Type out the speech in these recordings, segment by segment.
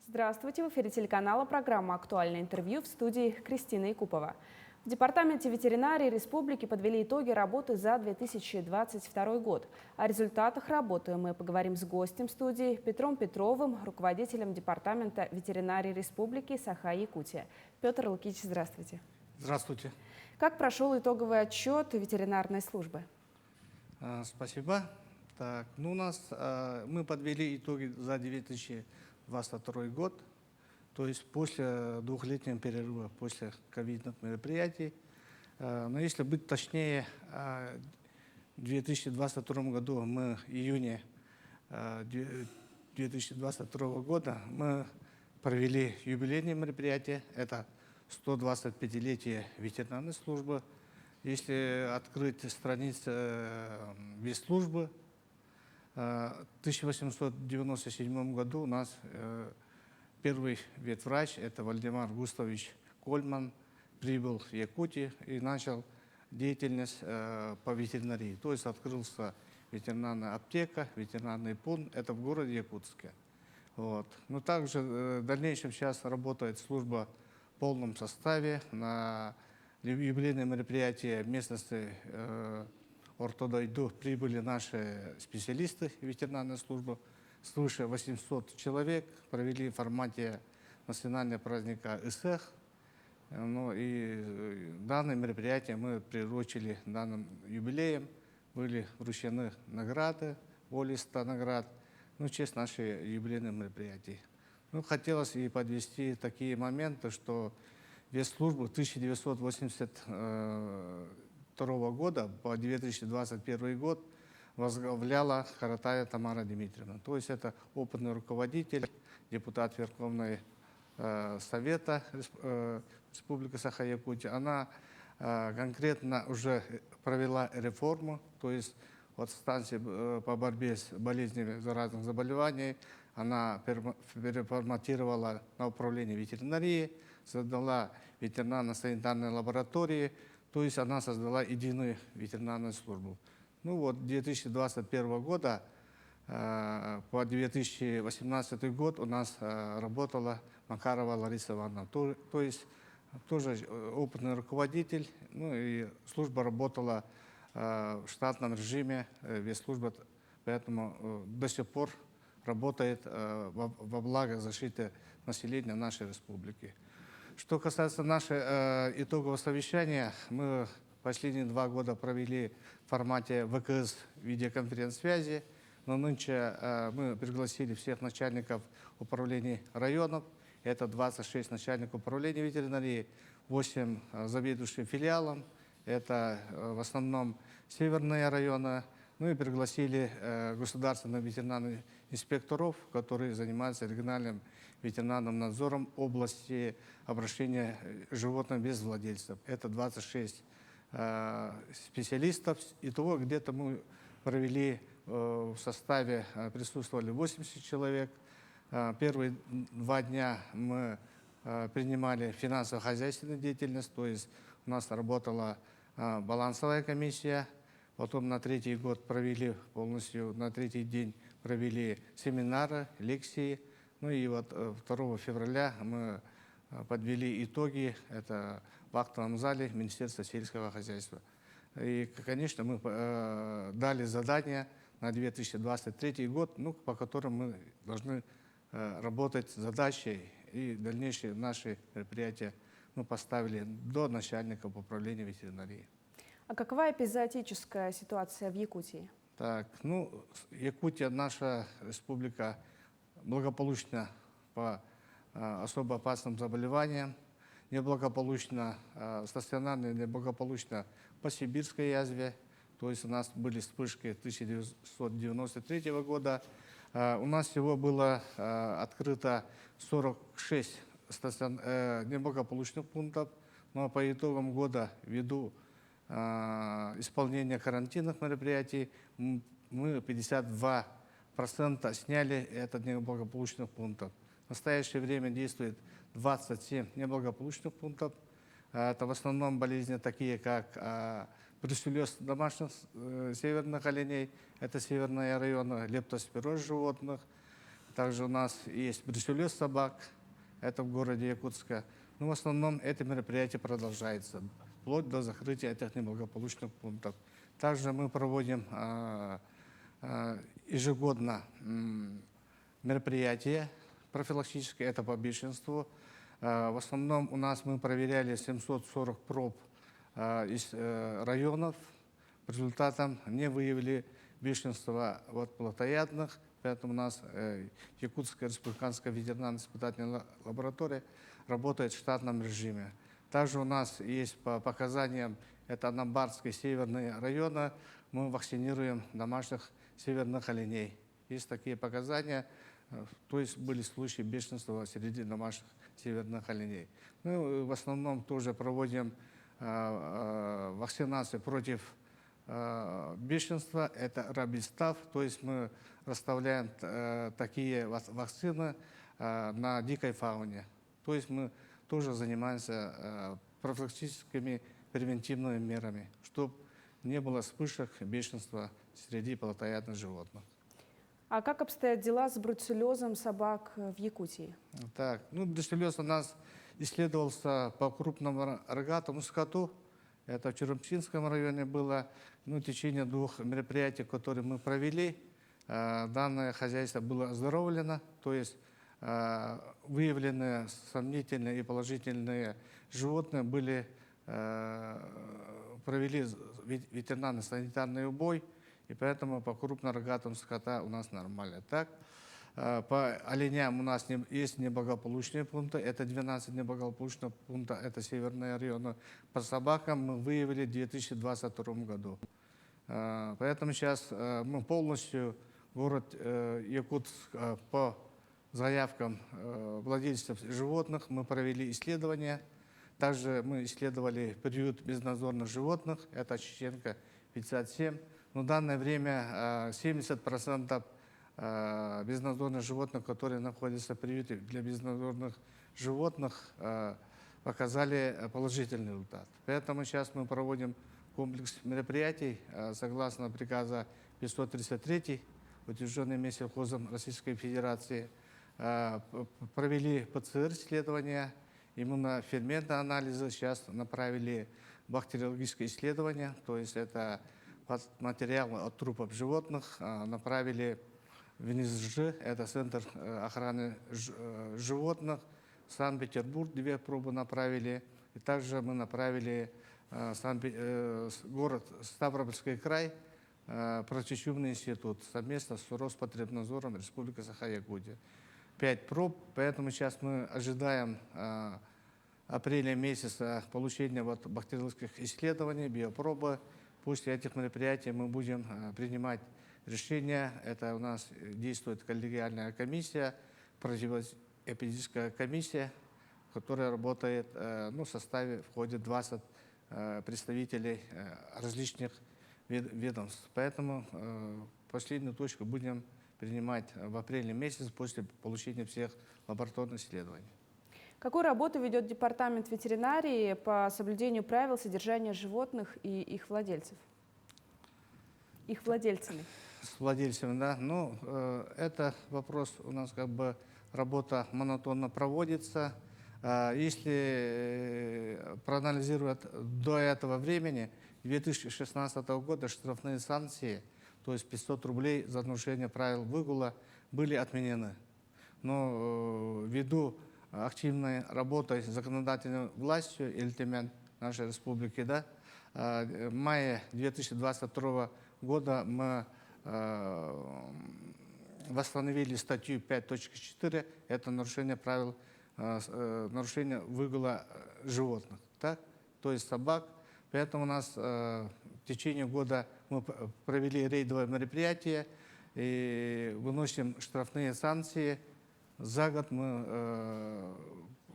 Здравствуйте! В эфире телеканала программа «Актуальное интервью», в студии Кристина Якупова. В Департаменте ветеринарии Республики подвели итоги работы за 2022 год. О результатах работы мы поговорим с гостем студии Петром Петровым, руководителем Департамента ветеринарии Республики Саха-Якутия. Петр Лукич, здравствуйте. Здравствуйте. Как прошел итоговый отчет ветеринарной службы? Спасибо. Так, мы подвели итоги за 2022 год, то есть после двухлетнего перерыва, после ковидных мероприятий. Но если быть точнее, в 2022 году мы в июне 2022 года мы провели юбилейное мероприятие. Это 125-летие ветеринарной службы. Если открыть страницу ветслужбы, в 1897 году у нас первый ветврач, это Вальдемар Густавович Кольман, прибыл в Якутию и начал деятельность по ветеринарии. То есть открылся ветеринарная аптека, ветеринарный пункт, это в городе Якутске. Вот. Но также в дальнейшем сейчас работает служба в полном составе. На юбилейное мероприятие местности Ортодойду прибыли наши специалисты ветеринарной службы. Свыше 800 человек провели в формате национального праздника ИСЭХ. Ну, и данное мероприятие мы приурочили данным юбилеем. Были вручены награды, более 100 наград, в честь наших юбилейных мероприятий. Хотелось и подвести такие моменты, что ветслужбу 1982 года по 2021 год возглавляла Харатаева Тамара Дмитриевна. То есть это опытный руководитель, депутат Верховного Совета Республики Саха-Якутия. Она конкретно уже провела реформу, то есть от станции по борьбе с болезнями заразных заболеваний она переформатировала на управление ветеринарии, создала ветеринарно-санитарные лаборатории, то есть она создала единую ветеринарную службу. 2021 года по 2018 год у нас работала Макарова Лариса Ивановна, то есть тоже опытный руководитель, и служба работала в штатном режиме, ветслужба, поэтому до сих пор работает во благо защиты населения нашей республики. Что касается нашего итогового совещания, мы последние 2 года провели в формате ВКС видеоконференц-связи, но нынче мы пригласили всех начальников управлений районов, это 26 начальников управления ветеринарии, 8 заведующих филиалом, это в основном северные районы, и пригласили государственных ветеринарных инспекторов, которые занимаются региональным ветеринарным надзором области обращения животных без владельцев. Это 26 специалистов. Итого где-то мы провели в составе, присутствовали 80 человек. Первые 2 дня мы принимали финансово-хозяйственную деятельность, то есть у нас работала балансовая комиссия. Потом на 3-й год провели полностью, на 3-й день провели семинары, лекции. И 2 февраля мы подвели итоги, это в актовом зале Министерства сельского хозяйства. И, конечно, мы дали задание на 2023 год, по которым мы должны работать с задачей, и дальнейшие наши мероприятия поставили до начальников управления ветеринарии. А какова эпизоотическая ситуация в Якутии? Так, Якутия, наша республика, благополучна по особо опасным заболеваниям, неблагополучно стационарно, неблагополучно по сибирской язве. То есть у нас были вспышки 1993 года. У нас всего было открыто 46 неблагополучных пунктов, но по итогам года, ввиду исполнения карантинных мероприятий, мы 52% сняли этот неблагополучных пунктов. В настоящее время действует 27 неблагополучных пунктов. Это в основном болезни такие, как бруцеллез домашних северных оленей, это северные районы, лептоспироз животных, Также у нас есть бруцеллез собак, это в городе Якутска. Но в основном это мероприятие продолжается, вплоть до закрытия этих неблагополучных пунктов. Также мы проводим ежегодно мероприятия профилактические, это по бешенству. В основном у нас мы проверяли 740 проб из районов. По результатам не выявили бешенства от плотоядных, поэтому у нас Якутская республиканская ветеринарно-испытательная лаборатория работает в штатном режиме. Также у нас есть по показаниям, это Анамбарские северные районы, мы вакцинируем домашних северных оленей. Есть такие показания, то есть были случаи бешенства среди домашних северных оленей. Мы в основном тоже проводим вакцинацию против бешенства, это рабистав, то есть мы расставляем такие вакцины на дикой фауне. То есть мы тоже занимаемся профилактическими превентивными мерами, чтобы не было вспышек бешенства среди плотоядных животных. А как обстоят дела с бруцеллезом собак в Якутии? Так, бруцеллез у нас исследовался по крупному рогатому скоту. Это в Черемчинском районе было. В течение 2 мероприятий, которые мы провели, данное хозяйство было оздоровлено, то есть выявлены сомнительные и положительные животные были, провели ветеринарно-санитарный убой, и поэтому по крупнорогатым скота у нас нормально. Так, по оленям у нас есть неблагополучные пункты, это 12 неблагополучных пунктов, это северные районы. По собакам мы выявили в 2022 году. Поэтому сейчас мы полностью, город Якутск, по заявкам владельцев животных, мы провели исследования. Также мы исследовали приют безнадзорных животных, это Чеченко 57. Но в данное время 70% безнадзорных животных, которые находятся в приюте для безнадзорных животных, показали положительный результат. Поэтому сейчас мы проводим комплекс мероприятий согласно приказа 533, утвержденный Минсельхозом Российской Федерации. Провели ПЦР-исследования, иммуноферментные анализы, сейчас направили бактериологическое исследование, то есть это материалы от трупов животных, направили в НИСЖ, это Центр охраны животных, в Санкт-Петербург 2 пробы направили, и также мы направили город Ставропольский край, протечумный институт совместно с Роспотребнадзором Республики Саха-Якутия. 5 проб, поэтому сейчас мы ожидаем апреля месяца получения бактериологических исследований, биопробы. После этих мероприятий мы будем принимать решения. Это у нас действует коллегиальная комиссия, противоэпидемическая комиссия, которая работает, в составе входит 20 представителей различных ведомств. Поэтому последнюю точку будем принимать в апреле месяце после получения всех лабораторных исследований. Какую работу ведет Департамент ветеринарии по соблюдению правил содержания животных и их владельцев? Их владельцами. С владельцами, да. Это вопрос у нас работа монотонно проводится. Если проанализировать до этого времени, 2016 года штрафные санкции, то есть 500 рублей за нарушение правил выгула, были отменены. Но ввиду активной работой законодательной властью ИЛТИМЯН нашей республики, в мае 2022 года мы восстановили статью 5.4, это нарушение правил, нарушение выгула животных, то есть собак. Поэтому у нас в течение года мы провели рейдовое мероприятие и выносим штрафные санкции. За год мы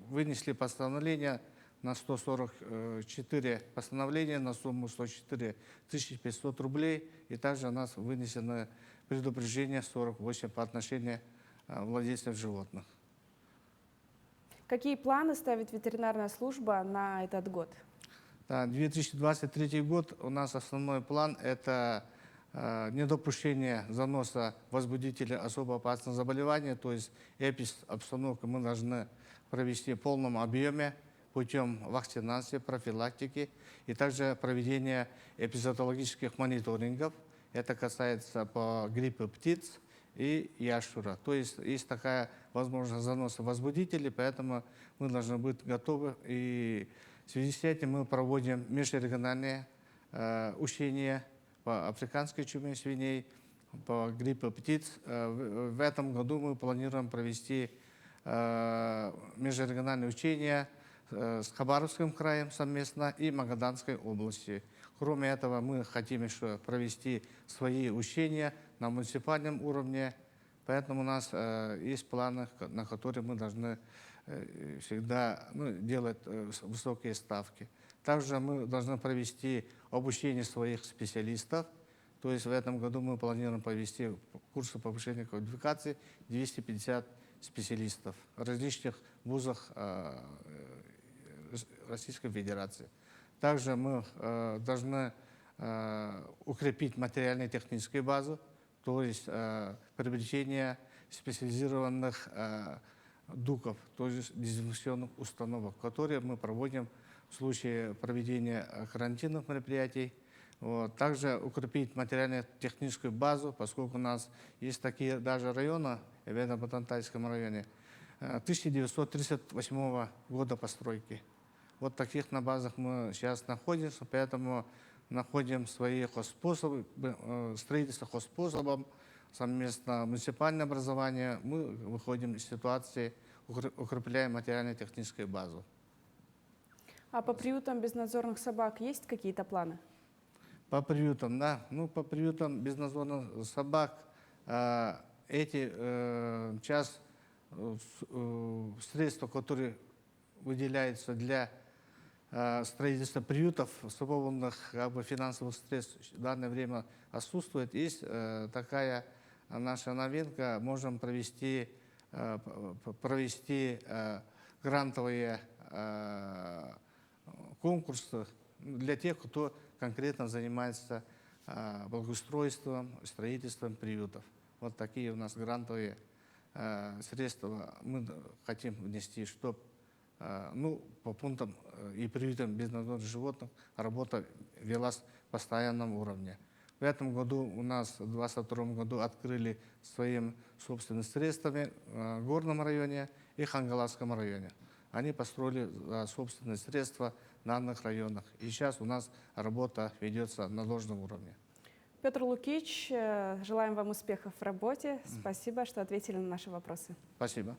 вынесли постановление на 144 постановления на сумму 104 500 рублей. И также у нас вынесено предупреждение 48 по отношению владельцев животных. Какие планы ставит ветеринарная служба на этот год? 2023 год у нас основной план – это недопущение заноса возбудителя особо опасного заболевания, то есть обстановку мы должны провести в полном объеме путем вакцинации, профилактики и также проведения эпизоотологических мониторингов. Это касается по гриппу птиц и ящура. То есть такая возможность заноса возбудителей, поэтому мы должны быть готовы. И в связи с этим мы проводим межрегиональные учения по африканской чуме свиней, по гриппу птиц. В этом году мы планируем провести межрегиональные учения с Хабаровским краем совместно и Магаданской областью. Кроме этого, мы хотим еще провести свои учения на муниципальном уровне, поэтому у нас есть планы, на которые мы должны всегда делать высокие ставки. Также мы должны провести обучение своих специалистов. То есть в этом году мы планируем провести курсы повышения квалификации 250 специалистов в различных вузах Российской Федерации. Также мы должны укрепить материально-техническую базу, то есть привлечение специализированных ДУКов, то есть дезинфекционных установок, которые мы проводим в случае проведения карантинных мероприятий. Также укрепить материально-техническую базу, поскольку у нас есть такие даже районы, в Батантайском районе, 1938 года постройки. Вот таких на базах мы сейчас находимся, поэтому находим свои хозспособы, строительство хозспособом, совместно муниципальное образование. Мы выходим из ситуации, укрепляем материально-техническую базу. А по приютам безнадзорных собак есть какие-то планы? По приютам, да. По приютам безнадзорных собак эти средства, которые выделяются для строительства приютов, свободных финансовых средств в данное время отсутствует. Есть такая наша новинка, можем провести грантовые конкурсы для тех, кто конкретно занимается благоустройством, строительством приютов. Вот такие у нас грантовые средства мы хотим внести, чтобы по пунктам и приютам безнадзорных животных работа велась в постоянном уровне. В этом году у нас, в 2022 году, открыли своими собственными средствами в Горном районе и Хангаласском районе. Они построили собственные средства в данных районах. И сейчас у нас работа ведется на должном уровне. Петр Лукич, желаем вам успехов в работе. Спасибо, что ответили на наши вопросы. Спасибо.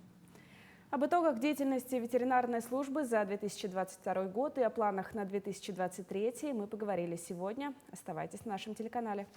Об итогах деятельности ветеринарной службы за 2022 год и о планах на 2023 мы поговорили сегодня. Оставайтесь на нашем телеканале.